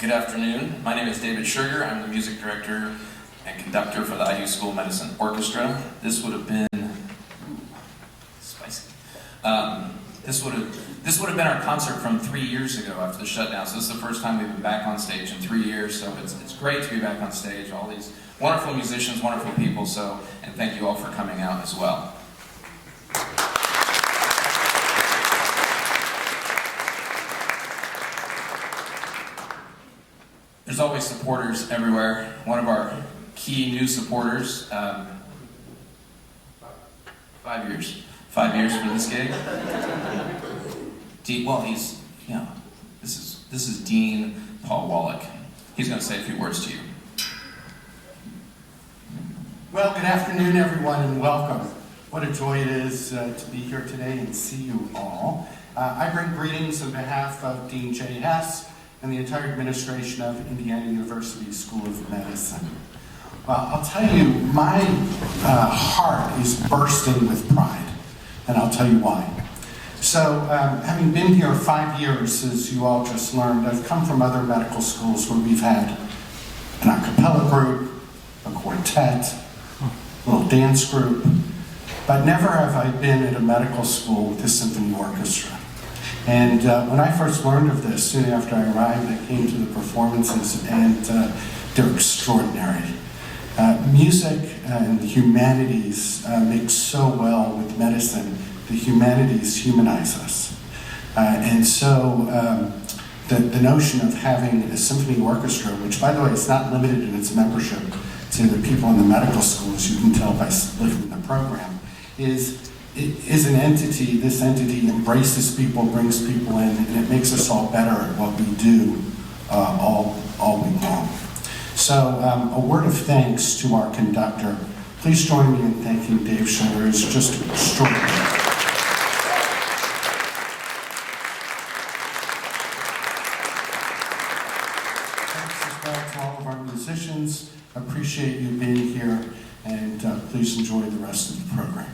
Good afternoon. My name is David Sugar. I'm the music director and conductor for the IU School of Medicine Orchestra. This would have been spicy. This would have been our concert from 3 years ago after the shutdown. So this is the first time we've been back on stage in 3 years. So it's great to be back on stage. All these wonderful musicians, wonderful people. And thank you all for coming out as well. There's always supporters everywhere. One of our key new supporters, 5 years. 5 years for this gig. This is Dean Paul Wallach. He's going to say a few words to you. Well, good afternoon, everyone, and welcome. What a joy it is to be here today and see you all. I bring greetings on behalf of Dean J. Hess and the entire administration of Indiana University School of Medicine. Well, I'll tell you, my heart is bursting with pride, and I'll tell you why. So, having been here 5 years, as you all just learned, I've come from other medical schools where we've had an a cappella group, a quartet, a little dance group, but never have I been at a medical school with a symphony orchestra. And when I first learned of this, soon after I arrived, I came to the performances, and they're extraordinary. Music and the humanities mix so well with medicine. The humanities humanize us. And so the notion of having a symphony orchestra, which, by the way, is not limited in its membership to the people in the medical school, as you can tell by looking at the program, is an entity. This entity embraces people, brings people in, and it makes us all better at what we do all week long. So a word of thanks to our conductor. Please join me in thanking Dave Schiller. It's just extraordinary. Thanks as well to all of our musicians. Appreciate you being here, and please enjoy the rest of the program.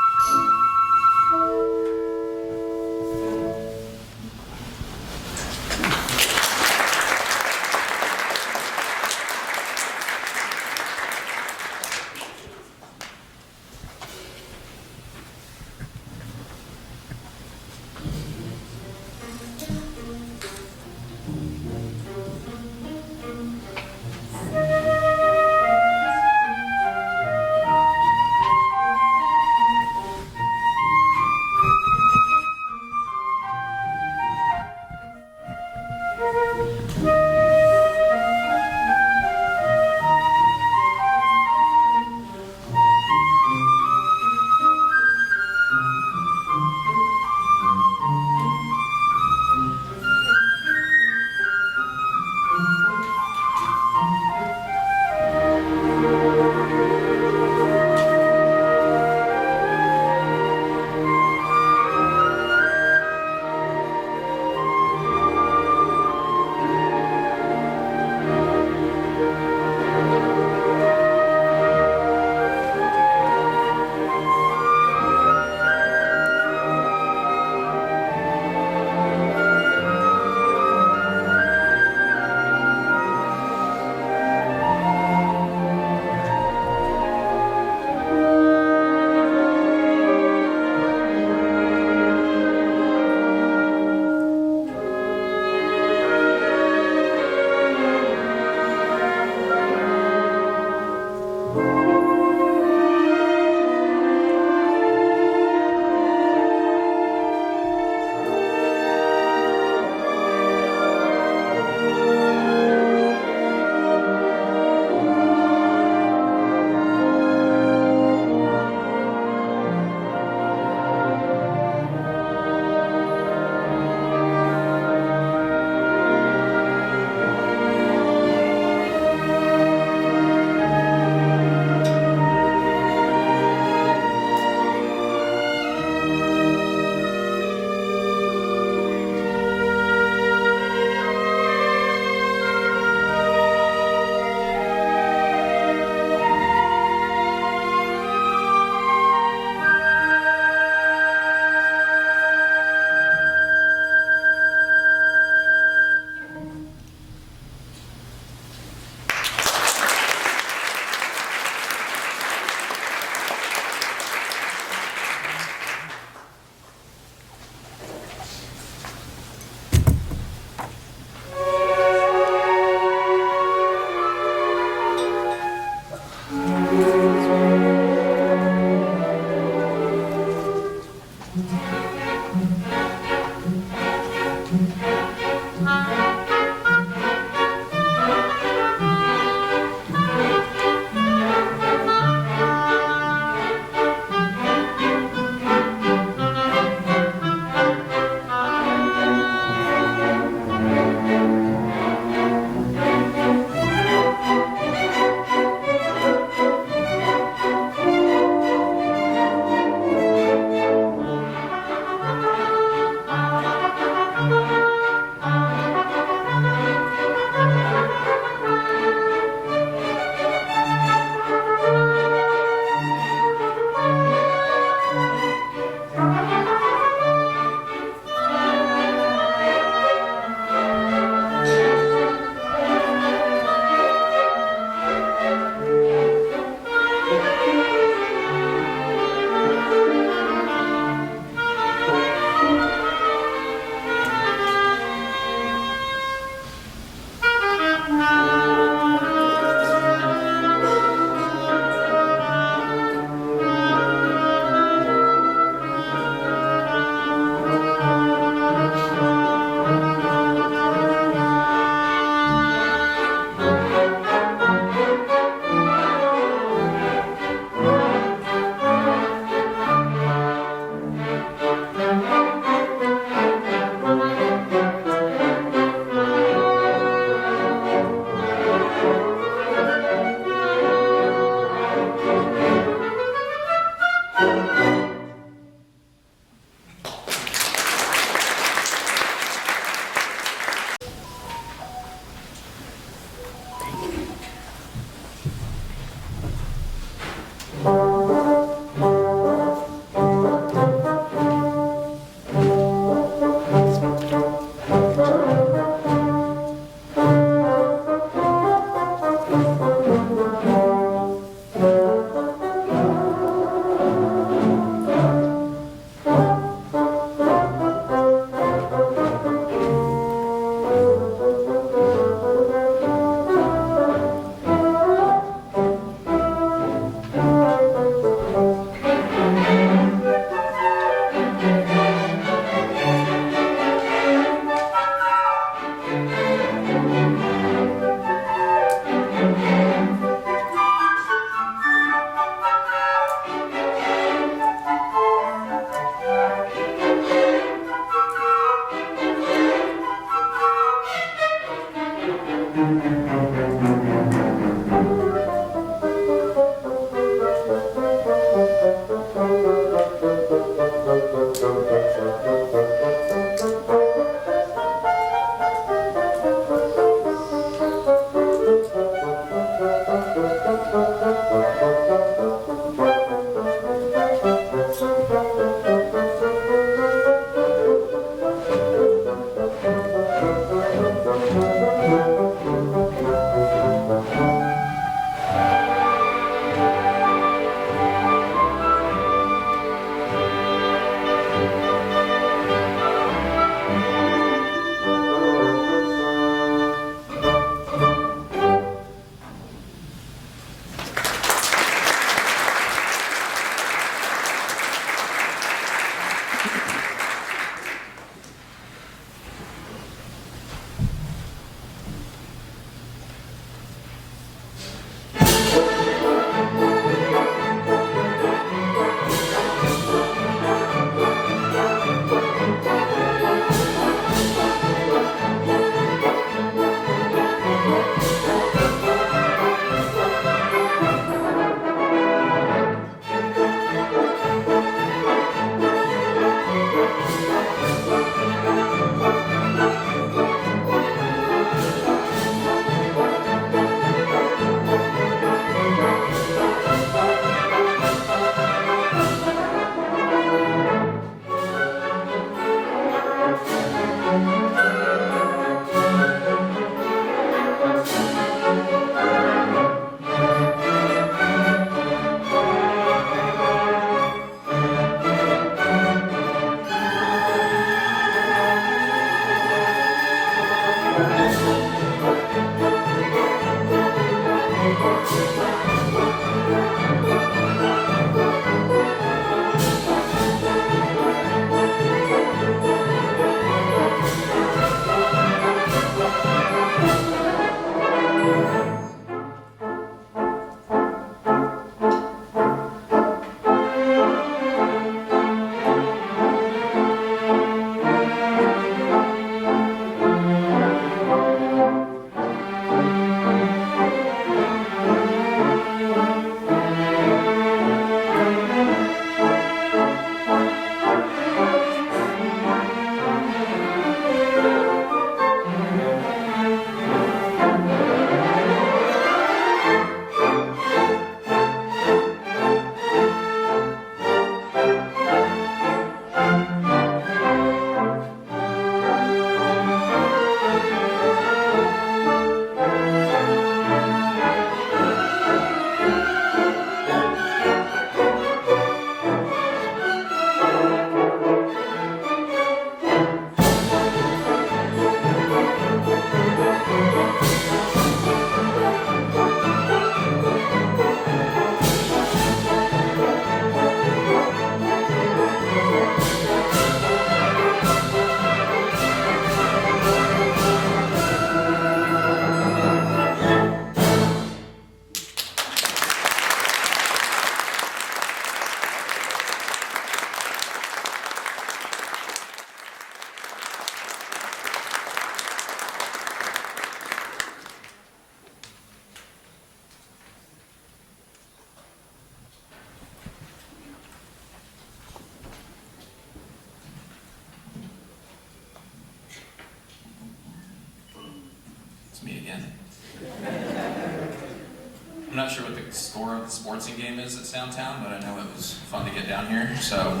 not sure what the score of the sportsing game is at Soundtown, but I know it was fun to get down here. So,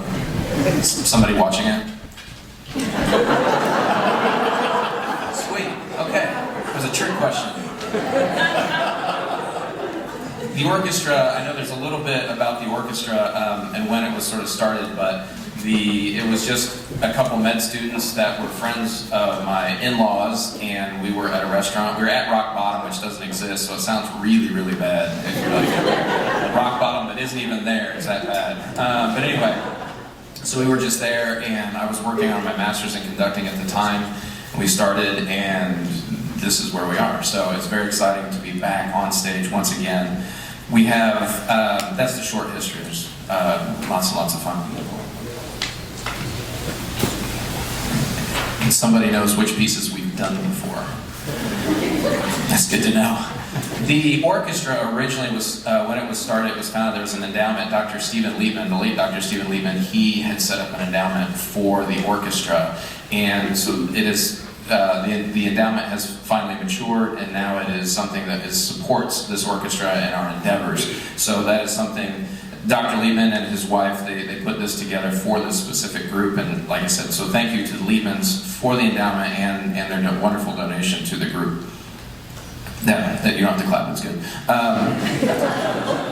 somebody watching it? Sweet. Okay. It was a trick question. The orchestra, I know there's a little bit about the orchestra and when it was sort of started, but it was just a couple med students that were friends of my in-laws, and we were at a restaurant. We were at Rock Bottom, which doesn't exist, so it sounds really, really bad if you're like Rock Bottom that isn't even there. It's that bad. But anyway, so we were just there, and I was working on my master's in conducting at the time. We started, and this is where we are. So it's very exciting to be back on stage once again. We have, that's the short history. There's lots and lots of fun. Somebody knows which pieces we've done before. That's good to know. The orchestra originally was, when it was started, it was founded, there was an endowment. Dr. Stephen Liebman, the late Dr. Stephen Liebman, he had set up an endowment for the orchestra. And so it is, the endowment has finally matured, and now it is something that supports this orchestra and our endeavors. So that is something Dr. Liebman and his wife, they put this together for this specific group, and like I said, so thank you to the Liebmans for the endowment and their wonderful donation to the group. That you don't have to clap, it's good.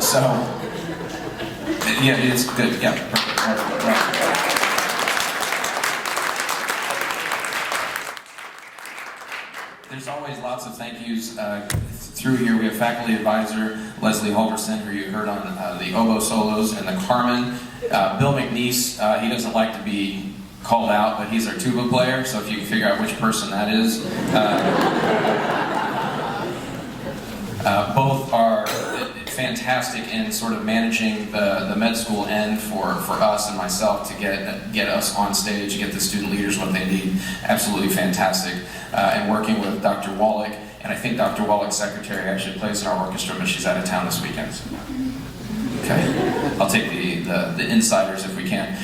So, yeah, it's good, yeah, perfect. There's always lots of thank yous through here. We have faculty advisor Leslie Holgerson, who you heard on the oboe solos, and the Carmen. Bill McNeese, he doesn't like to be called out, but he's our tuba player, so if you can figure out which person that is. Both are fantastic in sort of managing the med school end for us and myself to get us on stage, get the student leaders what they need. Absolutely fantastic. And working with Dr. Wallach, and I think Dr. Wallach's secretary actually plays in our orchestra, but she's out of town this weekend. So. Okay, I'll take the insiders if we can.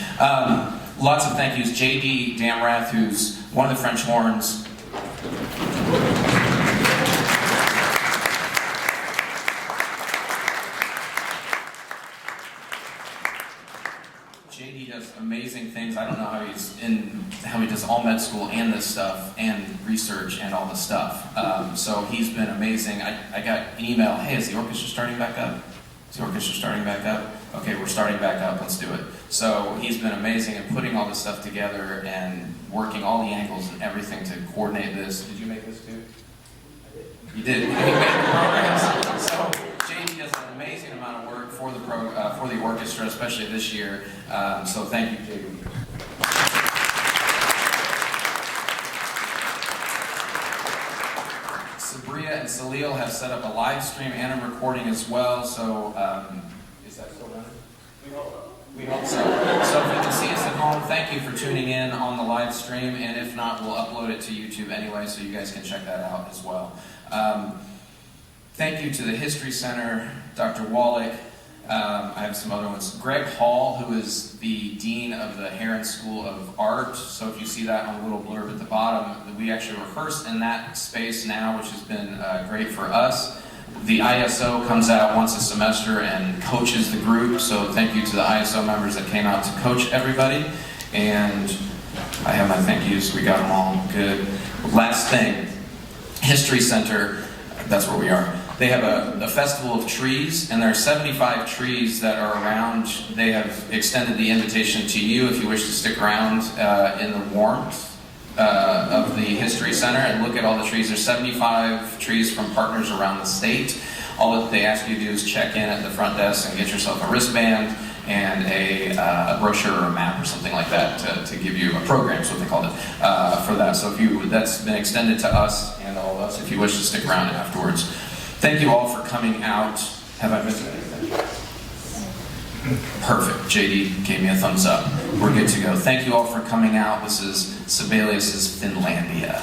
Lots of thank yous. J.D. Damrath, who's one of the French horns. JD does amazing things. I don't know how he does all med school and this stuff and research and all this stuff. So he's been amazing. I got an email, hey, is the orchestra starting back up? Is the orchestra starting back up? Okay, we're starting back up, let's do it. So he's been amazing in putting all this stuff together and working all the angles and everything to coordinate this. Did you make this too? You did. You made the programs. So JD does an amazing amount of work for the orchestra, especially this year. So thank you, JD. Sabria and Salil have set up a live stream and a recording as well. So is that still running? We hope so. So if you can see us at home, thank you for tuning in on the live stream, and if not, we'll upload it to YouTube anyway, so you guys can check that out as well. Thank you to the History Center, Dr. Wallach. I have some other ones. Greg Hall, who is the Dean of the Heron School of Art. So if you see that on a little blurb at the bottom, we actually rehearse in that space now, which has been great for us. The ISO comes out once a semester and coaches the group, so thank you to the ISO members that came out to coach everybody. And I have my thank yous, we got them all good. Last thing, History Center, that's where we are. They have a festival of trees, and there are 75 trees that are around. They have extended the invitation to you if you wish to stick around in the warmth of the History Center and look at all the trees. There's 75 trees from partners around the state. All that they ask you to do is check in at the front desk and get yourself a wristband and a brochure or a map or something like that to give you a program, is what they called it, for that. So that's been extended to us and all of us if you wish to stick around afterwards. Thank you all for coming out. Have I missed anything? Perfect. JD gave me a thumbs up. We're good to go. Thank you all for coming out. This is Sibelius's Finlandia.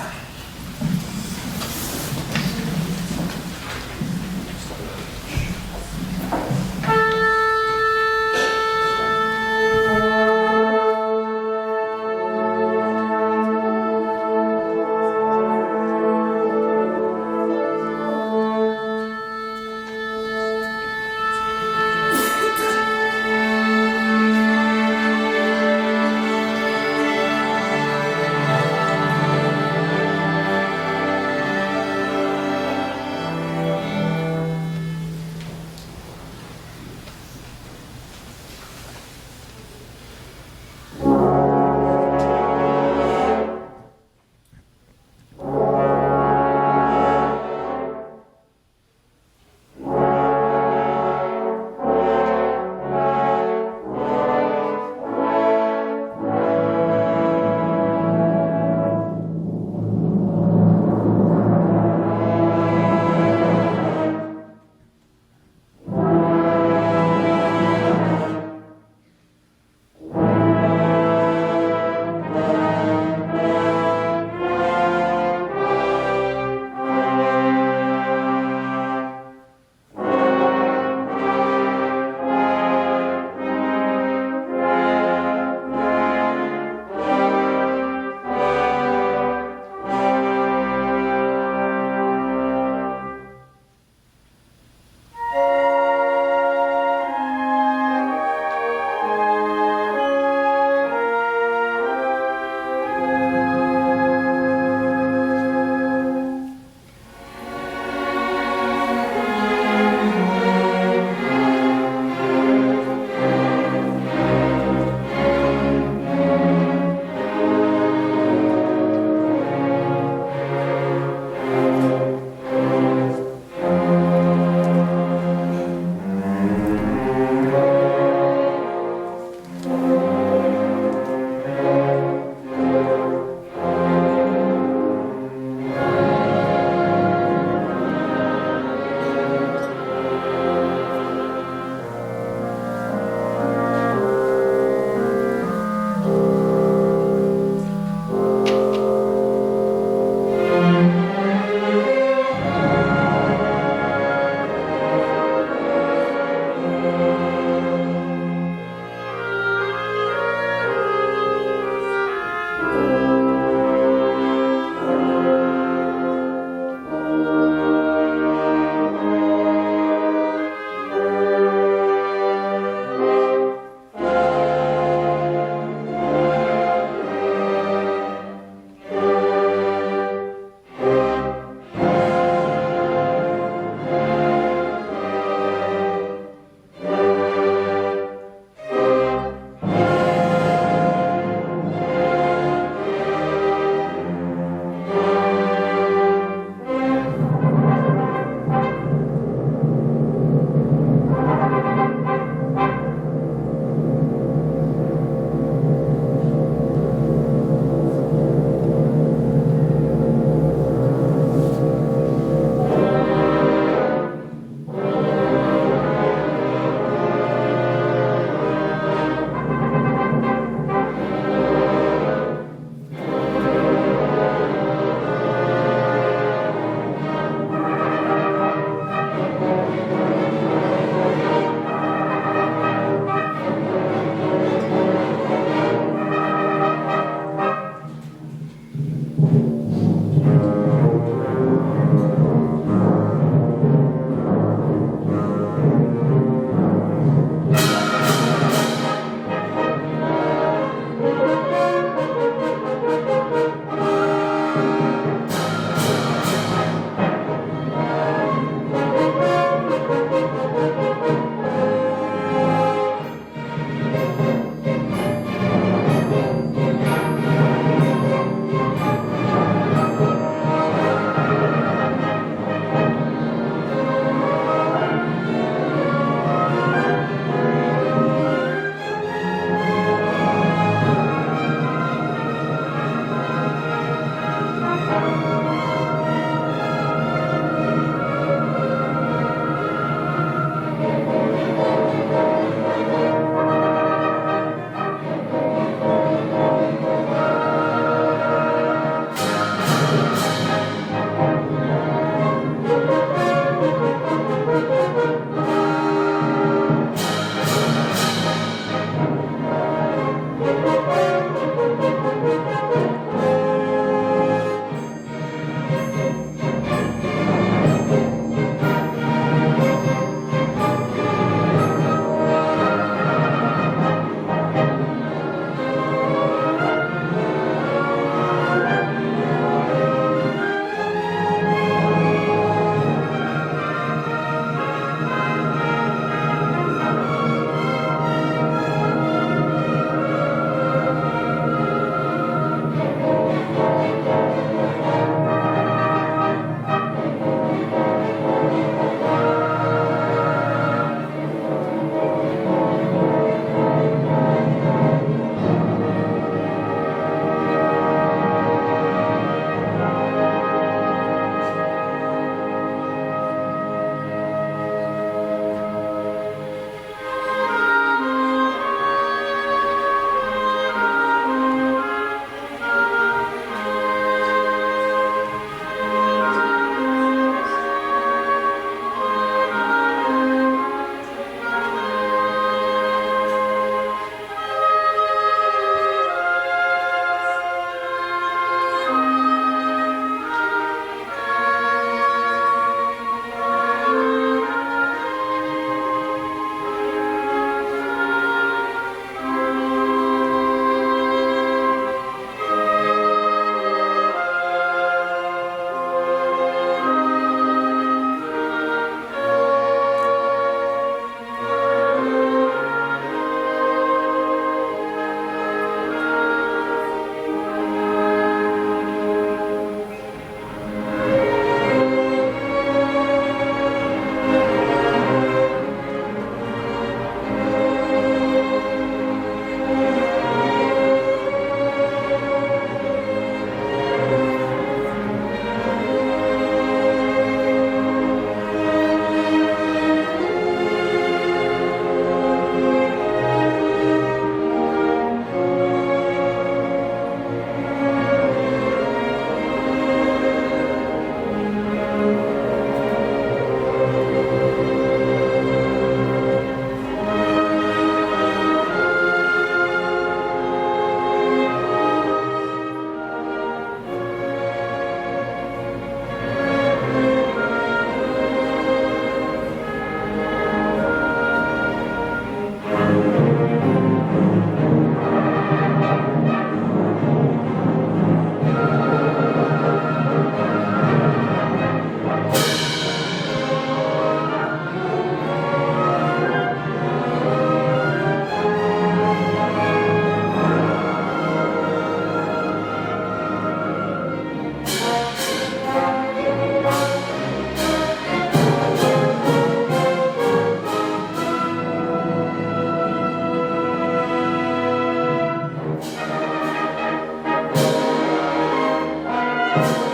Thank you.